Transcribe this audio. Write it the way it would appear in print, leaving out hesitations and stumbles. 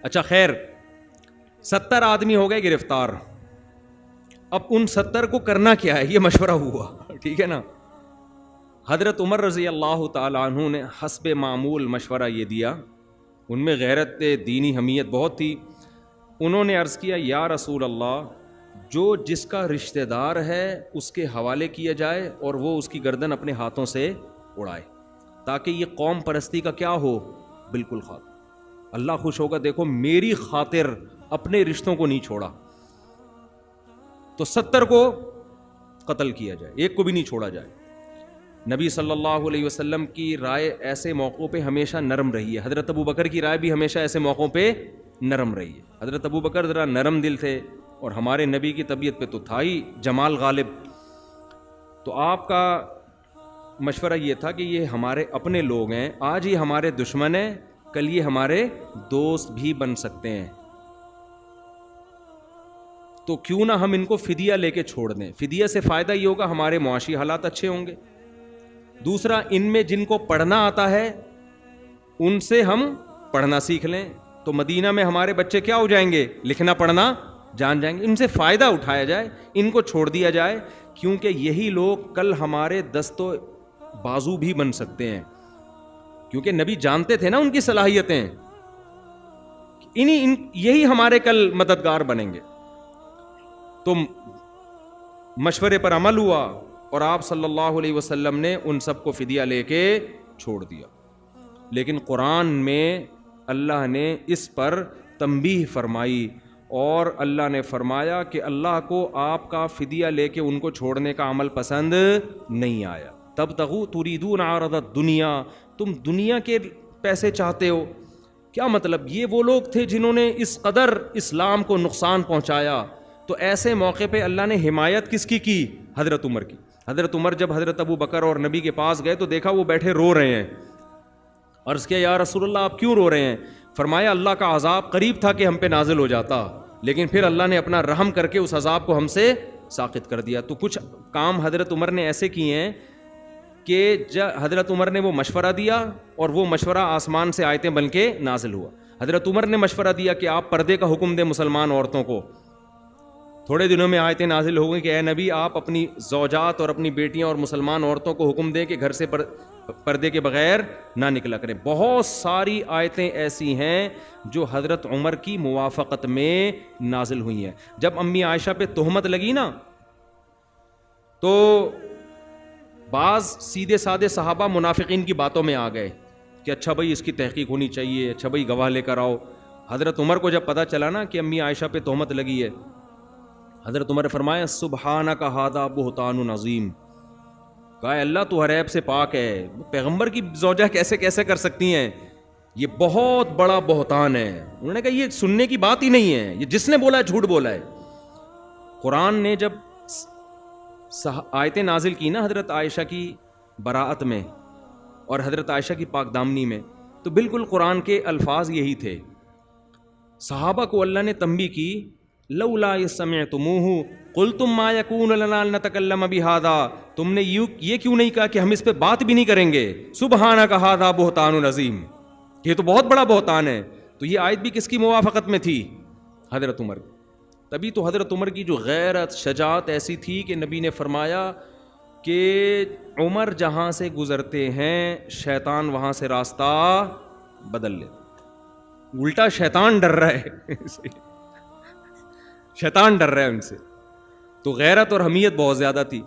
اچھا خیر، 70 آدمی ہو گئے گرفتار. اب ان 70 کو کرنا کیا ہے، یہ مشورہ ہوا. ٹھیک ہے نا. حضرت عمر رضی اللہ تعالیٰ عنہ نے حسب معمول مشورہ یہ دیا، ان میں غیرت دینی حمیت بہت تھی. انہوں نے عرض کیا یا رسول اللہ، جو جس کا رشتہ دار ہے اس کے حوالے کیا جائے اور وہ اس کی گردن اپنے ہاتھوں سے اڑائے، تاکہ یہ قوم پرستی کا کیا ہو، بالکل خاتمہ. اللہ خوش ہوگا. دیکھو میری خاطر اپنے رشتوں کو نہیں چھوڑا. تو 70 کو قتل کیا جائے، ایک کو بھی نہیں چھوڑا جائے. نبی صلی اللہ علیہ وسلم کی رائے ایسے موقعوں پہ ہمیشہ نرم رہی ہے. حضرت ابو بکر کی رائے بھی ہمیشہ ایسے موقعوں پہ نرم رہی ہے. حضرت ابو بکر ذرا نرم دل تھے، اور ہمارے نبی کی طبیعت پہ تو تھا ہی جمال غالب. تو آپ کا مشورہ یہ تھا کہ یہ ہمارے اپنے لوگ ہیں، آج یہ ہمارے دشمن ہیں، کل یہ ہمارے دوست بھی بن سکتے ہیں، تو کیوں نہ ہم ان کو فدیہ لے کے چھوڑ دیں. فدیہ سے فائدہ یہ ہوگا ہمارے معاشی حالات اچھے ہوں گے. دوسرا، ان میں جن کو پڑھنا آتا ہے ان سے ہم پڑھنا سیکھ لیں، تو مدینہ میں ہمارے بچے کیا ہو جائیں گے، لکھنا پڑھنا جان جائیں گے. ان سے فائدہ اٹھایا جائے، ان کو چھوڑ دیا جائے، کیونکہ یہی لوگ کل ہمارے دست و بازو بھی بن سکتے ہیں. کیونکہ نبی جانتے تھے نا ان کی صلاحیتیں، یہی ہمارے کل مددگار بنیں گے. تو مشورے پر عمل ہوا، اور آپ صلی اللہ علیہ وسلم نے ان سب کو فدیہ لے کے چھوڑ دیا. لیکن قرآن میں اللہ نے اس پر تنبیہ فرمائی، اور اللہ نے فرمایا کہ اللہ کو آپ کا فدیہ لے کے ان کو چھوڑنے کا عمل پسند نہیں آیا. تبتغوا تریدون عرض الدنیا، تم دنیا کے پیسے چاہتے ہو. کیا مطلب؟ یہ وہ لوگ تھے جنہوں نے اس قدر اسلام کو نقصان پہنچایا. تو ایسے موقع پہ اللہ نے حمایت کس کی؟ حضرت عمر کی. حضرت عمر جب حضرت ابو بکر اور نبی کے پاس گئے تو دیکھا وہ بیٹھے رو رہے ہیں. عرض کیا یا رسول اللہ آپ کیوں رو رہے ہیں؟ فرمایا اللہ کا عذاب قریب تھا کہ ہم پہ نازل ہو جاتا، لیکن پھر اللہ نے اپنا رحم کر کے اس عذاب کو ہم سے ساقط کر دیا. تو کچھ کام حضرت عمر نے ایسے کیے ہیں کہ حضرت عمر نے وہ مشورہ دیا اور وہ مشورہ آسمان سے آیتیں بن کے نازل ہوا. حضرت عمر نے مشورہ دیا کہ آپ پردے کا حکم دیں مسلمان عورتوں کو. تھوڑے دنوں میں آیتیں نازل ہو گئی کہ اے نبی آپ اپنی زوجات اور اپنی بیٹیاں اور مسلمان عورتوں کو حکم دیں کہ گھر سے پردے کے بغیر نہ نکلا کریں. بہت ساری آیتیں ایسی ہیں جو حضرت عمر کی موافقت میں نازل ہوئی ہیں. جب امی عائشہ پہ تہمت لگی نا، تو بعض سیدھے سادے صحابہ منافقین کی باتوں میں آ گئے کہ اچھا بھائی اس کی تحقیق ہونی چاہیے، اچھا بھائی گواہ لے کر آؤ. حضرت عمر کو جب پتہ چلا نا کہ امی عائشہ پہ تہمت لگی ہے، حضرت عمر نے فرمایا سبحانک ھذا بہتان عظیم. کہا اللہ تو ہر عیب سے پاک ہے، پیغمبر کی زوجہ کیسے کر سکتی ہیں، یہ بہت بڑا بہتان ہے. انہوں نے کہا یہ سننے کی بات ہی نہیں ہے، یہ جس نے بولا ہے جھوٹ بولا ہے. قرآن نے جب آیتیں نازل کی نا حضرت عائشہ کی براءت میں اور حضرت عائشہ کی پاک دامنی میں، تو بالکل قرآن کے الفاظ یہی تھے. صحابہ کو اللہ نے تنبیہ کی لولا سمعتموہ قلتم ما یکون لنا ان نتکلم بہذا، تم نے یہ کیوں نہیں کہا کہ ہم اس پہ بات بھی نہیں کریں گے. سبحانک ھذا بہتان عظیم، یہ تو بہت بڑا بہتان ہے. تو یہ آیت بھی کس کی موافقت میں تھی؟ حضرت عمر. تبھی تو حضرت عمر کی جو غیرت شجاعت ایسی تھی کہ نبی نے فرمایا کہ عمر جہاں سے گزرتے ہیں شیطان وہاں سے راستہ بدل لے. الٹا شیطان ڈر رہا ہے شیطان ڈر رہا ہے ان سے. تو غیرت اور حمیت بہت زیادہ تھی.